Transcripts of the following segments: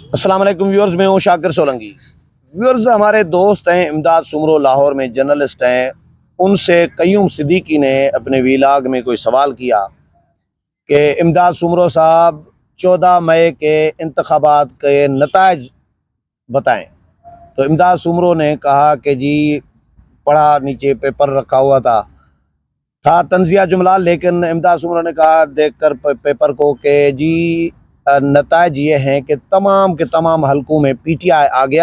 अस्सलाम वालेकुम व्यूअर्स, मैं हूँ शाकिर सोलंकी। व्यूअर्स, हमारे दोस्त हैं इमदाद सुमरो, लाहौर में जर्नलिस्ट हैं। उनसे कयूम सिद्दीकी ने अपने वीलाग में कोई सवाल किया कि इमदाद सुमरो साहब 14 मई के इंतखाबात के नताइज बताएं। तो इमदाद सुमरो ने कहा कि जी पढ़ा, नीचे पेपर रखा हुआ था तंजिया जुमला, लेकिन इमदाद सुमरो ने कहा देखकर पेपर को कि जी नताइज ये हैं कि तमाम के तमाम हलकों में पीटीआई आगे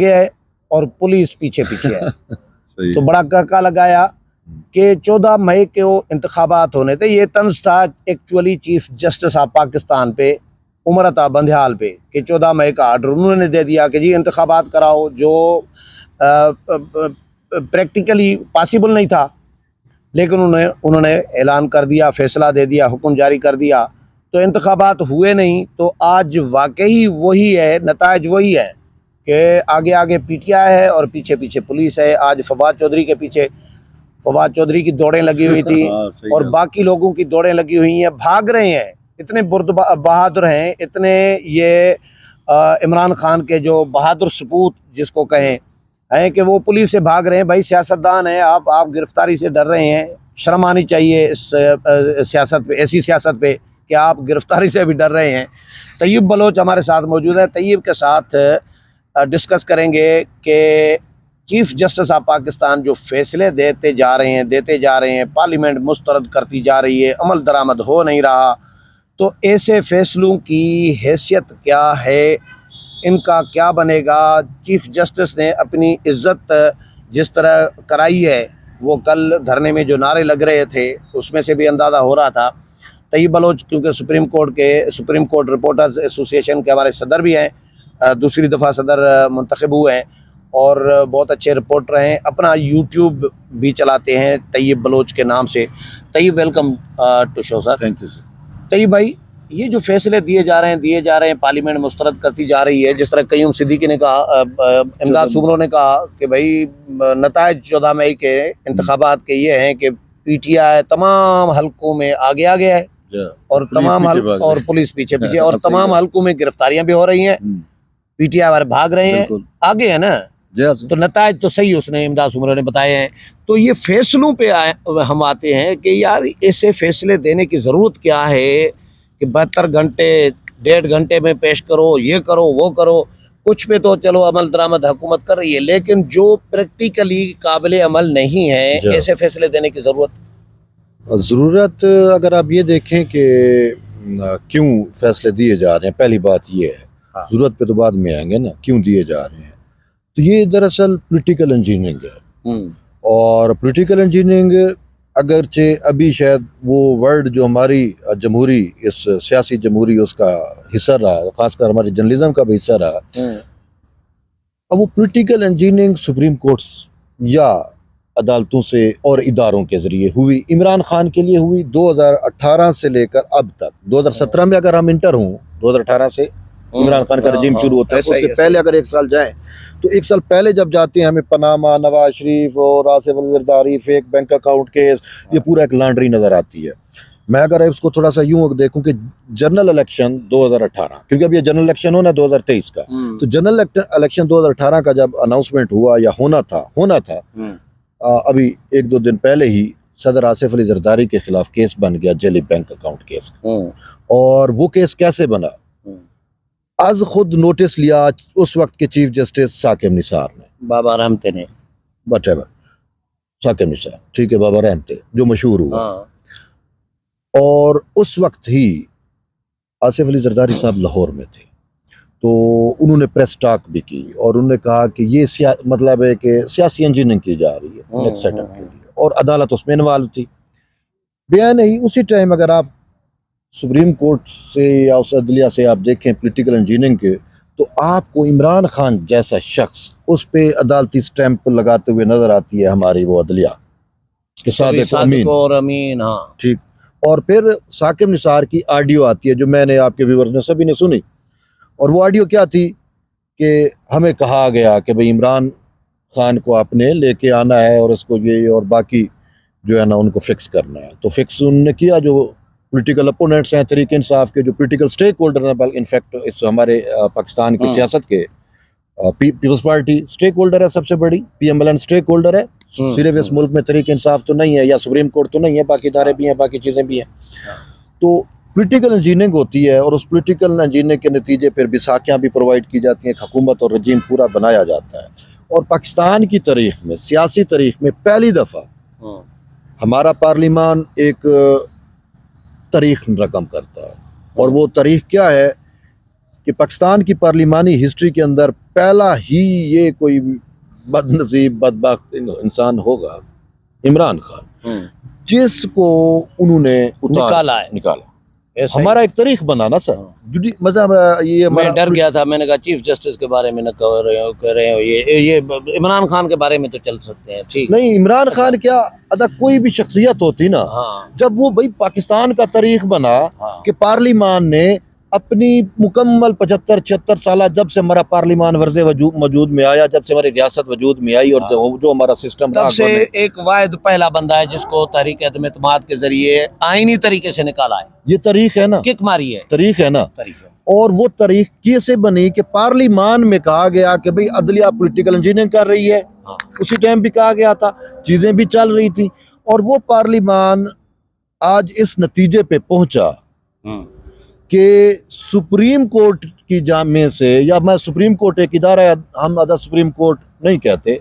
है और पुलिस पीछे पीछे है। सही तो है। बड़ा कहका लगाया कि 14 मई के वो इंतखाबात होने थे। ये तंज था actually chief justice of Pakistan पे, उमर अता बंदयाल पे, कि 14 मई का आर्डर उन्होंने दे दिया कि जी इंतखाबात कराओ, जो प्रैक्टिकली पॉसिबल नहीं था, लेकिन उन्होंने ऐलान कर दिया, फैसला दे दिया, हुक्म जारी कर दिया। तो इंतखाबात हुए नहीं। तो आज वाकई वही है, नताइज वही है कि आगे आगे पीटीआई है और पीछे पीछे पुलिस है। आज फवाद चौधरी के पीछे फवाद चौधरी की दौड़ें लगी हुई थी हाँ, सही और है। बाकी लोगों की दौड़ें लगी हुई हैं, भाग रहे हैं। इतने बहादुर हैं, इतने ये इमरान खान के जो बहादुर सपूत जिसको कहें हैं कि वो पुलिस से भाग रहे हैं। भाई सियासतदान हैं आप गिरफ्तारी से डर रहे हैं। शर्म आनी चाहिए इस सियासत पे, ऐसी सियासत पे कि आप गिरफ्तारी से भी डर रहे हैं। तैयब बलोच हमारे साथ मौजूद है। तैयब के साथ डिस्कस करेंगे कि चीफ जस्टिस ऑफ पाकिस्तान जो फैसले देते जा रहे हैं, पार्लियामेंट मुस्तरद करती जा रही है, अमल दरामद हो नहीं रहा। तो ऐसे फैसलों की हैसियत क्या है, इनका क्या बनेगा? चीफ जस्टिस ने अपनी इज्जत जिस तरह कराई है, वो कल धरने में जो नारे लग रहे थे उसमें से भी अंदाज़ा हो रहा था। तैयब बलोच क्योंकि सुप्रीम कोर्ट रिपोर्टर्स एसोसिएशन के हमारे सदर भी हैं, दूसरी दफ़ा सदर मुंतखब हुए हैं और बहुत अच्छे रिपोर्टर हैं। अपना यूट्यूब भी चलाते हैं तैयब बलोच के नाम से। Tayyab, welcome to show sir. Thank you sir. Tayyab भाई, ये जो फैसले दिए जा रहे हैं, पार्लियामेंट मुस्तरद करती जा रही है, जिस तरह कयूम सिद्दीकी ने कहा, इमदाद सुमरो ने कहा कि भाई नताइज 14 मई के इंतखाबात के ये हैं कि पीटीआई तमाम हलकों में आगे है और पुलिस पीछे पीछे और तमाम हलकों में गिरफ्तारियां भी हो रही हैं, पीटीआई वाले भाग रहे हैं, आगे है ना। तो नताइज तो सही उसने इमदाद सुमरो ने बताए हैं। तो ये फैसलों पे हम आते हैं कि यार ऐसे फैसले देने की ज़रूरत क्या है कि 72 घंटे 1.5 घंटे में पेश करो, ये करो वो करो। कुछ पे तो चलो अमल दरामद हुकूमत कर रही है, लेकिन जो प्रैक्टिकली काबिल अमल नहीं है, ऐसे फैसले देने की ज़रूरत अगर आप ये देखें कि क्यों फैसले दिए जा रहे हैं, पहली बात ये है। हाँ। ज़रूरत पे तो बाद में आएंगे ना, क्यों दिए जा रहे हैं। तो ये दरअसल पॉलिटिकल इंजीनियरिंग है। और पॉलिटिकल इंजीनियरिंग अगरचे अभी शायद वो वर्ड जो हमारी जमहूरी, इस सियासी जमहूरी उसका हिस्सा रहा, खासकर हमारे जर्नलिज्म का भी हिस्सा रहा। अब वो पॉलिटिकल इंजीनियरिंग सुप्रीम कोर्ट्स या अदालतों से और इदारों के जरिए हुई, इमरान खान के लिए हुई 2018 से लेकर अब तक। 2017 में अगर हम इंटर हों, 2018 से इमरान खान का रजीम शुरू होता है, उससे पहले अगर 1 साल जाए तो 1 साल पहले जब जाते हैं, हमें पनामा, नवाज शरीफ और Asif Ali Zardari, fake bank account case, ये पूरा एक लॉन्ड्री नजर आती है। मैं अगर इसको थोड़ा सा यूं देखूं कि जनरल इलेक्शन 2018, क्योंकि अब ये जनरल इलेक्शन होना 2023 का, तो जनरल इलेक्शन 2018 का जब अनाउंसमेंट हुआ या होना था अभी 1-2 दिन पहले ही सदर आसिफ अली जरदारी के खिलाफ केस बन गया, जेली बैंक अकाउंट केस। और वो केस कैसे बना? आज खुद नोटिस लिया उस वक्त के चीफ जस्टिस साकिब निसार ने, बाबा रहमते ने, वटेवर, साकिब निसार, ठीक है, बाबा रहमते जो मशहूर हुआ। और उस वक्त ही आसिफ अली जरदारी साहब लाहौर में थे, तो उन्होंने प्रेस टॉक भी की और उन्होंने कहा कि ये मतलब है कि सियासी इंजीनियरिंग की जा रही है नेक्स्ट सेटअप के लिए, और अदालत उसमें इन्वॉल्व थी। बयान नहीं, उसी टाइम अगर आप सुप्रीम कोर्ट से या उस अदलिया से आप देखें पॉलिटिकल इंजीनियरिंग के, तो आपको इमरान खान जैसा शख्स उस पे अदालती स्टैंप लगाते हुए नजर आती है हमारी वो अदलिया के सादिक अमीन। हाँ, ठीक। और फिर साकिब निसार की ऑडियो आती है जो मैंने, आपके व्यूअर्स ने सभी ने सुनी। और वो ऑडियो क्या थी कि हमें कहा गया कि भाई इमरान खान को आपने लेके आना है और इसको ये और बाकी जो है ना उनको फिक्स करना है। तो फिक्स उन्होंने किया, जो पॉलिटिकल अपोनेंट्स हैं तहरीक इंसाफ के, जो पॉलिटिकल स्टेक होल्डर हैं, इनफैक्ट इस हमारे पाकिस्तान की सियासत के पीपल्स पार्टी स्टेक होल्डर है, सबसे बड़ी PMLN स्टेक होल्डर है। सिर्फ इस मुल्क में तहरीक इंसाफ तो नहीं है या सुप्रीम कोर्ट तो नहीं है, बाकी इदारे भी हैं, बाकी चीज़ें भी हैं। तो पॉलिटिकल इंजीनियरिंग होती है और उस पॉलिटिकल इंजीनियरिंग के नतीजे फिर बैसाखियाँ भी प्रोवाइड की जाती हैं, हुकूमत और रजीम पूरा बनाया जाता है। और पाकिस्तान की तारीख में, सियासी तारीख में पहली दफ़ा हमारा पार्लिमान एक तारीख रकम करता है। और वो तारीख क्या है कि पाकिस्तान की पार्लिमानी हिस्ट्री के अंदर पहला ही ये कोई बदनसीब बदबख्त इंसान होगा, इमरान खान, जिसको उन्होंने निकाला। हमारा एक तारीख बना ना सर, मतलब ये मैं डर गया था, मैंने कहा चीफ जस्टिस के बारे में न कह रहे हो ये इमरान खान के बारे में तो चल सकते हैं, ठीक नहीं। इमरान खान क्या अदा कोई भी शख्सियत होती ना, जब वो भाई पाकिस्तान का तारीख बना कि पार्लिमान ने अपनी मुकम्मल 75-76 साल, जब से हमारा पार्लिमान वर्ज़े वजूद में आया, जब से हमारी रियासत वजूद में आई और जो हमारा सिस्टम तब से एक वाहिद पहला बंदा है जिसको तहरीक अदम एतमाद के जरिए आईनी तरीके से निकाला है। ये तारीख है ना, किक मारी है, तारीख है ना। और वो तारीख कैसे बनी कि पार्लिमान में कहा गया कि भाई अदलिया पॉलिटिकल इंजीनियरिंग कर रही है। उसी टाइम भी कहा गया था, चीजें भी चल रही थी। और वो पार्लिमान आज इस नतीजे पे पहुंचा कि सुप्रीम कोर्ट की जामे से, या मैं सुप्रीम कोर्ट एक इदारा है, हम अदा सुप्रीम कोर्ट नहीं कहते,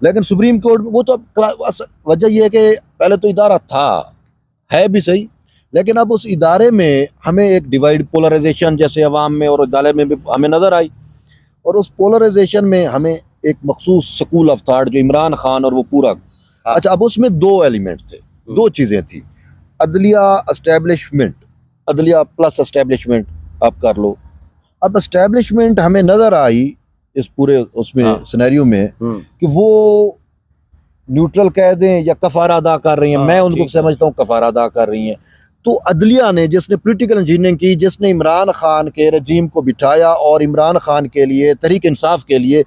लेकिन सुप्रीम कोर्ट वो तो वजह यह है कि पहले तो इदारा था, है भी सही, लेकिन अब उस इदारे में हमें एक डिवाइड पोलराइजेशन जैसे अवाम में और इदारे में भी हमें नज़र आई। और उस पोलराइजेशन में हमें एक मखसूस स्कूल ऑफ थॉट जो इमरान खान और वो पूरा, अच्छा अब उसमें दो एलिमेंट थे, दो चीज़ें थी, अदलिया एस्टेब्लिशमेंट, अदलिया प्लस एस्टेब्लिशमेंट आप कर लो। अब एस्टेब्लिशमेंट हमें नज़र आई इस पूरे उसमें सिनेरियो में कि वो न्यूट्रल कह दें या कफारा अदा कर रही हैं, मैं उनको समझता हूँ कफारा अदा कर रही हैं। तो अदलिया ने, जिसने पॉलिटिकल इंजीनियरिंग की, जिसने इमरान खान के रजीम को बिठाया और इमरान खान के लिए, तहरीक इंसाफ के लिए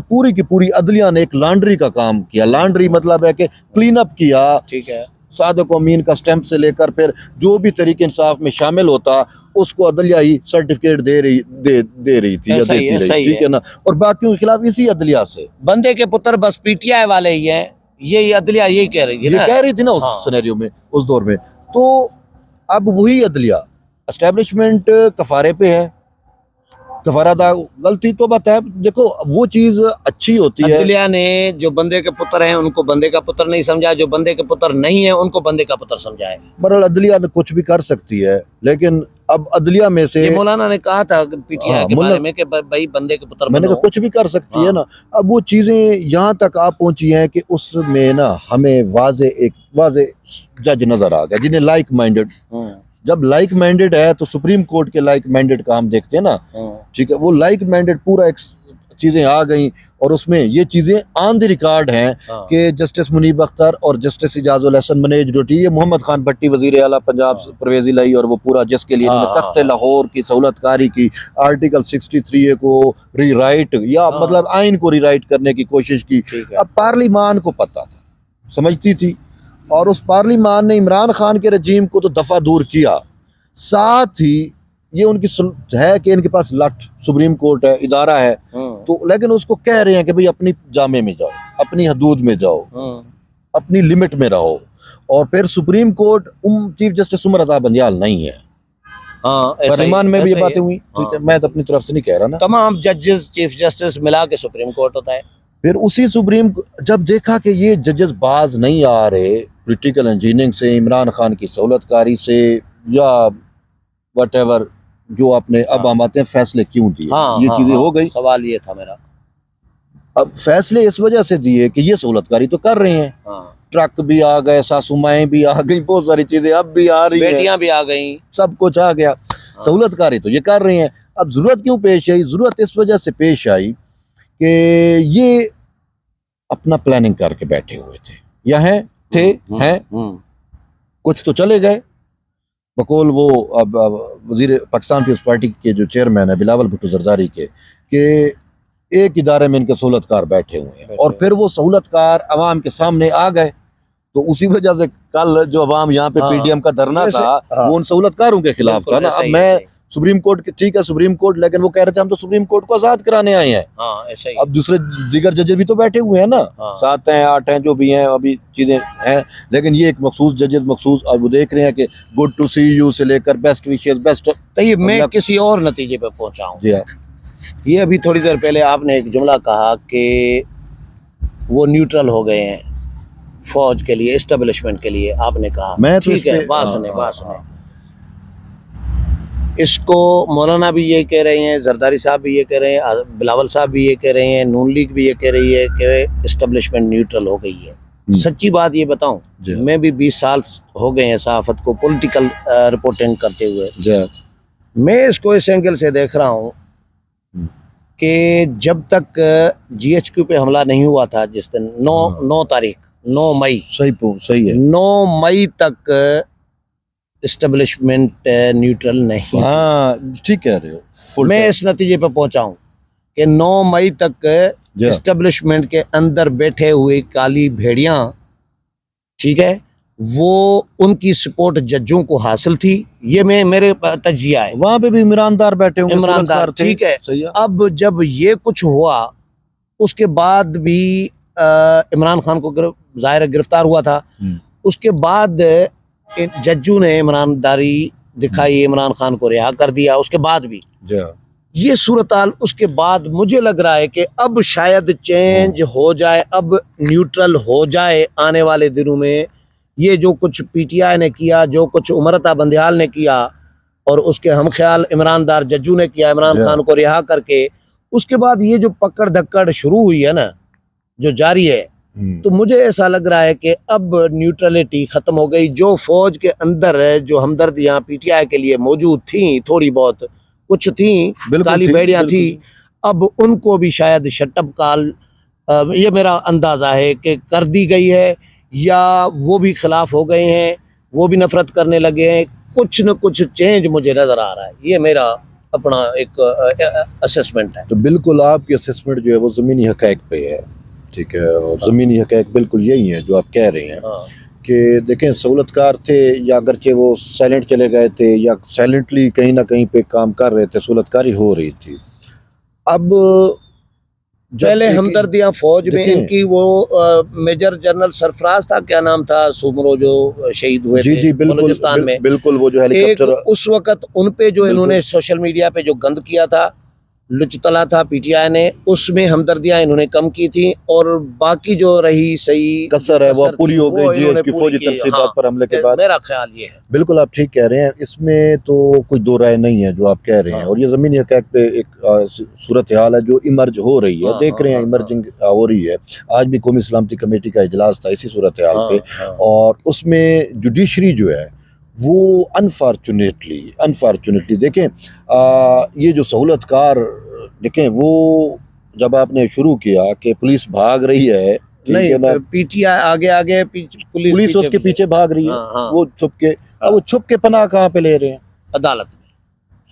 पूरी की पूरी अदलिया ने एक लॉन्ड्री का काम किया। लॉन्ड्री मतलब है कि क्लीन अप किया, ठीक है, सादिक अमीन का स्टैंप से लेकर फिर जो भी तहरीक इंसाफ में शामिल होता उसको अदलिया ही सर्टिफिकेट दे रही थी या देती रही, ठीक है ना। और बाकियों के खिलाफ इसी अदलिया से, बंदे के पुत्र बस PTI वाले ही हैं, ये अदलिया यही कह रही थी, ये कह रही थी ना उस सिनेरियो में, उस दौर में। तो अब वही अदलिया एस्टेब्लिशमेंट कफारे पे है, कफारा दा गलती तो बात है। देखो वो चीज अच्छी होती है, अदलिया ने जो बंदे के पुत्र हैं उनको बंदे का पुत्र नहीं समझा, जो बंदे के पुत्र नहीं है उनको बंदे का पुत्र समझाए। बहरहाल अदलिया ने कुछ भी कर सकती है, लेकिन अब अदलिया में से मौलाना ने कहा था PTI के बारे में कि भाई बंदे के पुत्र, मैंने कहा कुछ भी कर सकती है ना। अब वो चीजें यहाँ तक आ पहुंची हैं कि उसमें ना हमें वाजे जज नजर आ गया, जिन्हें लाइक माइंडेड, जब लाइक माइंडेड है तो सुप्रीम कोर्ट के लाइक माइंडेड का हम देखते हैं ना, ठीक है, वो लाइक माइंडेड पूरा एक चीजें आ गई। और उसमें ये चीजें ऑन द रिकॉर्ड हैं कि जस्टिस मुनीब अख्तर और जस्टिस इजाजुल हसन मनेज ड्यूटी, ये मोहम्मद खान भट्टी वजीर आला पंजाब परवेज इलाही, और वो पूरा जिसके लिए तख्त लाहौर की सहूलतकारी की, आर्टिकल 63A को रीराइट या मतलब आइन को रीराइट करने की कोशिश की। अब पार्लिमान को पता था, समझती थी, और उस पार्लिमान ने इमरान खान के रजीम को तो दफा दूर किया, साथ ही ये उनकी है कि इनके पास लठ सुप्रीम कोर्ट है, इदारा है, तो लेकिन उसको कह रहे हैं कि भाई अपनी जामे में जाओ, अपनी हदूद में जाओ, अपनी लिमिट में रहो। और फिर supreme court chief justice Umar Raza Bandial नहीं है, पार्लिमान में भी ये बातें हुई, ठीक है, मैं तो अपनी तरफ से नहीं कह रहा ना, तमाम जजेस चीफ जस्टिस मिला के सुप्रीम कोर्ट होता है। फिर उसी सुप्रीम जब देखा कि ये जजेस बाज नहीं आ रहे पॉलिटिकल इंजीनियरिंग से, इमरान खान की सहूलतकारी से, या व्हाटएवर जो आपने, अब हम आते हैं फैसले क्यों दिए, ये चीजें हो गई। सवाल ये था मेरा, अब फैसले इस वजह से दिए कि ये सहूलतकारी तो कर रहे हैं, ट्रक भी आ गए, सासुमाएं भी आ गई, बहुत सारी चीजें अब भी आ रही हैं, बेटियां भी आ गई, सब कुछ आ गया, सहूलतकारी तो ये कर रहे हैं। अब जरूरत क्यों पेश आई? जरूरत इस वजह से पेश आई कि ये अपना प्लानिंग करके बैठे हुए थे, या हैं कुछ तो चले गए बकौल वो अब वजीर पाकिस्तान पीपल्स पार्टी के जो चेयरमैन है बिलावल भुट्टो जरदारी के एक इदारे में इनके सहूलतकार बैठे हुए हैं, और फिर वो सहूलतकार अवाम के सामने आ गए तो उसी वजह से कल जो अवाम यहाँ पे हाँ। पीडीएम का धरना वैसे- था हाँ। वो उन सहूलतकारों के खिलाफ बिल्कुल था ना। ऐसा अब ही, मैं ऐसा ही। सुप्रीम कोर्ट के, ठीक है सुप्रीम कोर्ट, लेकिन वो कह रहे थे हम तो सुप्रीम कोर्ट को आजाद कराने आए हैं। हाँ ऐसा ही। अब दूसरे दीगर जजेस भी तो बैठे हुए हैं ना, हाँ। 7 हैं 8 हैं जो भी हैं, अभी चीजें हैं, लेकिन ये एक मखसूस जजेस मखसूस, और वो देख रहे हैं कि गुड टू सी यू से लेकर बेस्ट विशेस बेस्ट। तो ये मैं किसी और नतीजे पे पहुंचा हूँ। जी हाँ, ये अभी थोड़ी देर पहले आपने एक जुमला कहा कि वो न्यूट्रल हो गए हैं फौज के लिए, एस्टेब्लिशमेंट के लिए, आपने कहा मैं तो ठीक है, बात सुने, बात सुने। इसको मौलाना भी ये कह रहे हैं, जरदारी साहब भी ये कह रहे हैं, बिलावल साहब भी ये कह रहे हैं, नून लीग भी ये कह रही है कि एस्टेब्लिशमेंट न्यूट्रल हो गई है। सच्ची बात ये बताऊं, जी। मैं भी 20 साल हो गए हैं सहाफत को पॉलिटिकल रिपोर्टिंग करते हुए। जी। मैं इसको इस एंगल से देख रहा हूं कि जब तक जीएचक्यू पे हमला नहीं हुआ था, जिस दिन 9 तारीख 9 मई, सही है। 9 मई तक एस्टेब्लिशमेंट न्यूट्रल नहीं। हाँ ठीक कह रहे हो। मैं इस नतीजे पर पहुंचा हूं कि 9 मई तक एस्टेब्लिशमेंट के अंदर बैठे हुए काली भेड़ियां, ठीक है, वो उनकी सपोर्ट जजों को हासिल थी। ये मेरे तजिया है। वहां पे भी इमरानदार बैठे होंगे, इमरानदार, ठीक है। सही है। अब जब ये कुछ हुआ उसके बाद भी इमरान खान को ज़ाहिर गिरफ्तार हुआ था, उसके बाद जज्जू ने ईमानदारी दिखाई, इमरान खान को रिहा कर दिया। उसके बाद भी ये सूरत हाल, उसके बाद मुझे लग रहा है कि अब शायद चेंज हो जाए, अब न्यूट्रल हो जाए आने वाले दिनों में। ये जो कुछ पीटीआई ने किया, जो कुछ उमरता बंदियाल ने किया, और उसके हम ख्याल इमरानदार जज्जू ने किया इमरान खान को रिहा करके, उसके बाद ये जो पकड़ धक्कड़ शुरू हुई है ना, जो जारी है, तो मुझे ऐसा लग रहा है कि अब न्यूट्रलिटी खत्म हो गई। जो फौज के अंदर जो हमदर्दियां पीटीआई के लिए मौजूद थी, थोड़ी बहुत कुछ थी, काली भेड़ियां थी, अब उनको भी शायद शटअप कॉल, ये मेरा अंदाजा है कि कर दी गई है, या वो भी खिलाफ हो गए हैं, वो भी नफरत करने लगे हैं। कुछ न कुछ चेंज मुझे नजर आ रहा है। ये मेरा अपना एक असेसमेंट है। तो बिल्कुल आपकी असेसमेंट जो है वो ज़मीनी हक़ाइक़ पे है, ठीक है, और ज़मीनी हक़ाइक़ बिल्कुल यही है जो आप कह रहे हैं। कि देखें सहूलतकार थे, या अगरचे वो साइलेंट चले गए थे, या साइलेंटली कहीं ना कहीं पे काम कर रहे थे, सहूलतकारी हो रही थी। अब पहले हमदर्दियां फौज में इनकी, वो मेजर जनरल सरफराज था, क्या नाम था, सुमरो, जो शहीद हुए थे बलूचिस्तान में, बिल्कुल वो जो हेलीकॉप्टर, उस वक्त उन पे जो इन्होंने सोशल मीडिया पे जो गंद किया था, लुचतला था पीटीआई ने, उसमें हमदर्दियां इन्होंने कम की थी, और बाकी जो रही सही कसर है वो पूरी हो गई जीएच की फौजी तनसीबात पर हमले के बाद। मेरा ख्याल ये है। बिल्कुल आप ठीक कह रहे हैं, इसमें तो कोई दो राय नहीं है जो आप कह रहे हैं। और ये ज़मीनी हक़ाइक़ पे एक सूरत हाल है जो इमर्ज हो रही है, देख रहे हैं, इमर्जिंग हो रही है। आज भी कौमी सलामती कमेटी का इजलास था इसी सूरत हाल पे, और उसमें जुडिशरी जो है वो अनफॉर्चुनेटली देखें, ये जो सहूलतकार देखें, वो जब आपने शुरू किया कि पुलिस भाग रही है, नहीं, पीटीआई आगे पुलिस उसके पीछे भाग रही है, वो छुप के पनाह कहाँ पे ले रहे हैं? अदालत में,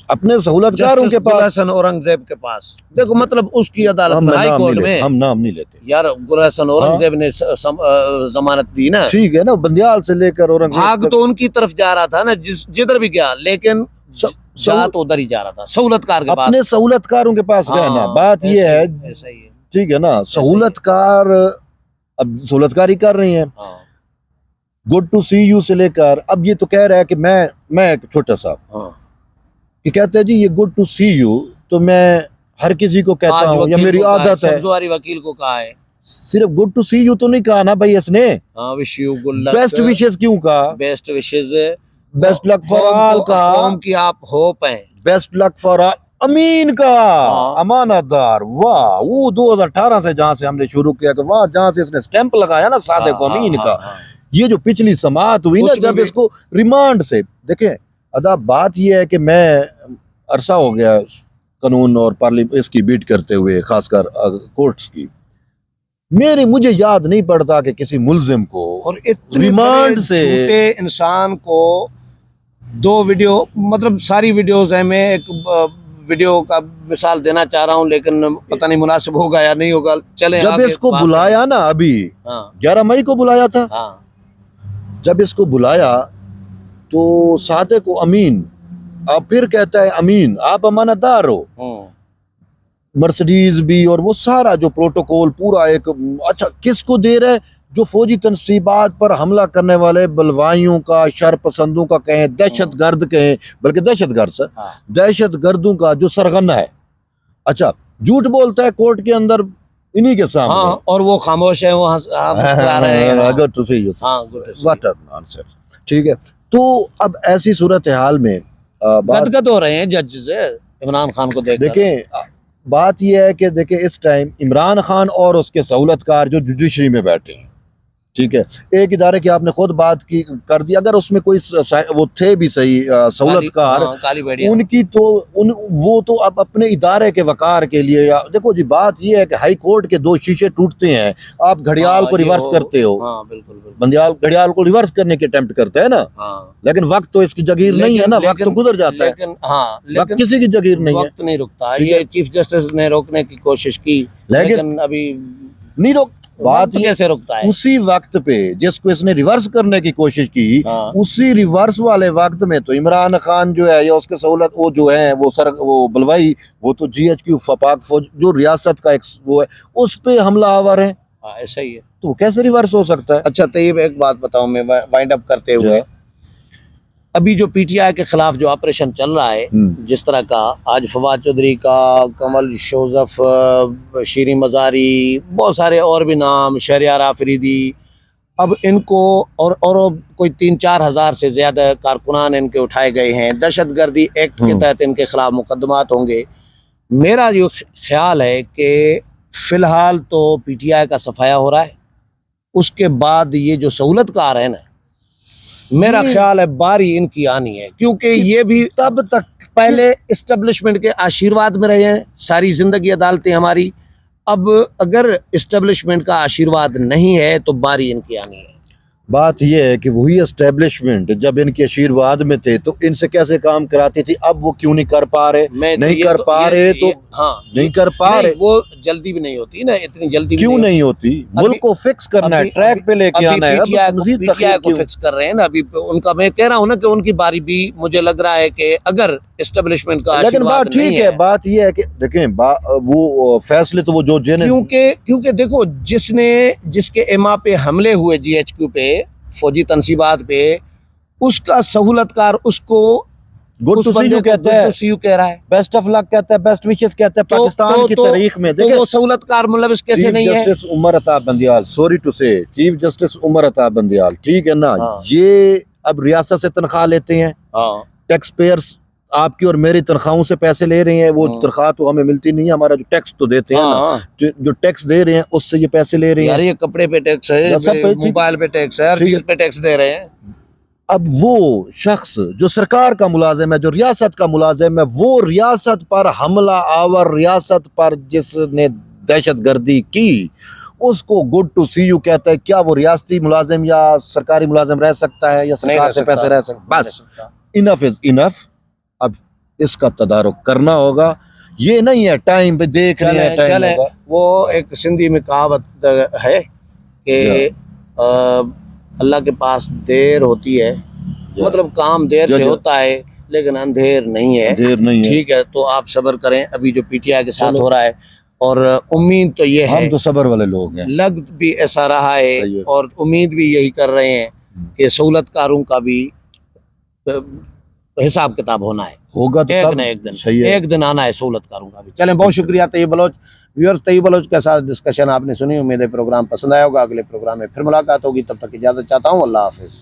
अपने सहूलतकारों के पास, औरंगजेब के पास। देखो मतलब उसकी अदालत में, हाई कोर्ट में। हम नाम नहीं लेते यार, गुलहसन औरंगजेब ने जमानत दी ना, ठीक है ना, बंदियाल से लेकर औरंगजेब भाग तो उनकी तरफ जा रहा था ना, जिधर भी गया, लेकिन जा तो उधर ही जा रहा था, सहूलतकार के पास, अपने सहूलतकारों के पास गया ना। बात ये है, ऐसा ही है, ठीक है ना, सहूलतकार अब सहूलतकारी कर रही हैं, गुड टू सी यू से लेकर, अब ये तो कह रहा है कि मैं एक छोटा सा कि कहते हैं जी ये गुड टू सी यू, तो मैं हर किसी को कहता हूँ, या मेरी आदत है। सब्जवारी वकील को कहा है, सिर्फ गुड टू सी यू तो नहीं कहा ना भाई इसने, wish you good luck, best wishes क्यों कहा, best wishes, best luck for all का, कौम की आप होप हैं, बेस्ट लक फॉर अमीन का, अमानतदार। वाह, वो 2018 से जहां से हमने शुरू किया, तो वहां जहां से इसने स्टैंप लगाया ना सादे को अमीन का, ये जो पिछली समाअत हुई ना, जब इसको रिमांड से, देखें अदा बात ये है कि मैं अरसा हो गया कानून और पार्लियामेंट इसकी बीट करते हुए, खासकर कोर्ट्स की, मुझे याद नहीं पड़ता कि किसी मुल्जिम को और रिमांड से इंसान को 2 वीडियो, मतलब सारी वीडियोस है, मैं एक वीडियो का मिसाल देना चाह रहा हूं, लेकिन पता नहीं मुनासिब होगा या नहीं होगा, चले। जब इसको बुलाया ना, अभी 11 मई को बुलाया था, जब इसको बुलाया तो सादे को अमीन, अब फिर कहता है अमीन आप अमानतदार हो, मर्सिडीज भी और वो सारा जो प्रोटोकॉल पूरा एक, अच्छा किसको दे रहा है? जो फौजी तनसीबात पर हमला करने वाले बलवाइयों का, शर पसंदों का कहें, दहशत गर्द कहें, बल्कि दहशत गर्द सर, दहशत गर्दों का जो सरगना है, अच्छा झूठ बोलता है कोर्ट के अंदर इन्हीं के सामने। हाँ, और वो खामोश है, वो मुस्कुरा रहे हैं। अगर तो सही वाटर नॉनसेंस, ठीक है। तो अब ऐसी सूरत हाल में गदगद हो रहे हैं जज से इमरान खान को देख। देखें बात यह है कि देखें इस टाइम इमरान खान और उसके सहूलतकार जो जुडिशरी में बैठे हैं, ठीक है, एक इदारे की आपने खुद बात की कर दी, अगर उसमें कोई वो थे भी सही सहूलतकार, उनकी तो वो तो अब अपने इदारे के वकार के लिए, देखो जी बात ये है कि हाई कोर्ट के 2 शीशे टूटते हैं, आप घड़ियाल को रिवर्स करते हो, बंदियाल घड़ियाल को रिवर्स करने की अटेम्प्ट करते हैं ना, लेकिन वक्त तो इसकी जगीर नहीं है ना, वक्त तो गुजर जाता है, वक्त किसी की जगीर नहीं है, वक्त नहीं रुकता। ये चीफ जस्टिस ने रोकने की कोशिश की, लेकिन अभी नहीं रोक। बात कैसे रुकता है? उसी वक्त पे जिसको इसने रिवर्स करने की कोशिश की, उसी रिवर्स वाले वक्त में तो इमरान खान जो है या उसके सहूलत वो जो है वो बलवाई, वो तो GHQ फपाक फौज जो रियासत का एक वो है, उस पे हमला आवर है। ऐसा ही है, तो कैसे रिवर्स हो सकता है? अच्छा तैयब एक बात बताऊं मैं वाइंड अप करते हुए, अभी जो PTI के खिलाफ जो ऑपरेशन चल रहा है, जिस तरह का आज फवाद चौधरी का, कमल शोजफ, शीरी मज़ारी, बहुत सारे और भी नाम, शहरियार आफरीदी, अब इनको और कोई 3-4 हज़ार से ज़्यादा कारकुनान इनके उठाए गए हैं। दहशतगर्दी एक्ट के तहत इनके खिलाफ मुकदमात होंगे। मेरा जो ख्याल है कि फ़िलहाल तो PTI का सफाया हो रहा है, उसके बाद ये जो सहूलतकार है ना, मेरा ख्याल है बारी इनकी आनी है, क्योंकि ये भी तब तक पहले इस्टेब्लिशमेंट के आशीर्वाद में रहे हैं सारी जिंदगी अदालतें हमारी। अब अगर इस्टेब्लिशमेंट का आशीर्वाद नहीं है तो बारी इनकी आनी है। बात यह है कि वही एस्टेब्लिशमेंट जब इनके आशीर्वाद में थे तो इनसे कैसे काम कराती थी, अब वो क्यों नहीं कर पा रहे? नहीं कर पा रहे तो नहीं कर पा रहे, वो जल्दी भी नहीं होती ना, इतनी जल्दी क्यों नहीं होती? मुल्क को फिक्स करना है, ट्रैक पे लेके आना है। PTI को फिक्स कर रहे हैं ना अभी उनका, मैं कह रहा हूँ ना कि उनकी बारी भी मुझे लग रहा है कि अगर एस्टेब्लिशमेंट का, लेकिन बात ठीक है, बात ये है कि देखें वो फैसले तो वो जो क्योंकि देखो जिसके एमा पे हमले हुए GHQ पे, फौजी तनसीबात पे, उसका सहूलतकार उसको गुड टू सी यू कहता है, कह रहा है, बेस्ट ऑफ लक कहता है, बेस्ट विशेस कहता है। पाकिस्तान की तारीख में देखो वो सहूलतकार मतलब इस कैसे नहीं है? Chief justice Umar Ata Bandial, sorry to से, चीफ जस्टिस उमर अता बंदियाल, ठीक है ना, ये अब रियासत से तनख्वाह लेते हैं, टैक्स पेयर्स आपकी और मेरी तनख्वाहों से पैसे ले रहे हैं, वो तनख्वाह तो हमें मिलती नहीं है, हमारा जो टैक्स तो देते हैं ना, जो टैक्स दे रहे हैं उससे ये पैसे ले रहे हैं। यार ये कपड़े पे टैक्स है, मोबाइल पे टैक्स है, हर चीज पे टैक्स दे रहे हैं। अब वो शख्स जो सरकार का मुलाजिम है, जो रियासत का मुलाजिम है, वो रियासत पर हमला आवर, रियासत पर जिसने दहशत गर्दी की, उसको गुड टू सी यू कहता है। क्या वो रियासती मुलाजिम या सरकारी मुलाजिम रह सकता है या सरकार से पैसे रह सकता? बस इनफ इज इनफ। अब इसका तदारुक करना होगा, ये नहीं है टाइम पे देख रहे हैं टाइम होगा। वो एक सिंधी में कहावत है कि अल्लाह के पास देर होती है, मतलब काम देर से होता है लेकिन अंधेर नहीं है, ठीक है। तो आप सब्र करें, अभी जो PTI के साथ हो रहा है, और उम्मीद तो ये है, हम तो सब्र वाले लोग हैं, लग भी ऐसा रहा है और उम्मीद भी यही कर रहे हैं कि सहूलतकारों का भी हिसाब किताब होना है, होगा तो एक दिन आना है सहूलतकारों का भी। चलें, बहुत शुक्रिया तैयब बलोच। व्यूअर्स, तैयब बलोच के साथ डिस्कशन आपने सुनी, उम्मीद है प्रोग्राम पसंद आया होगा। अगले प्रोग्राम में फिर मुलाकात होगी, तब तक इजाज़त चाहता हूँ। अल्लाह हाफिज़।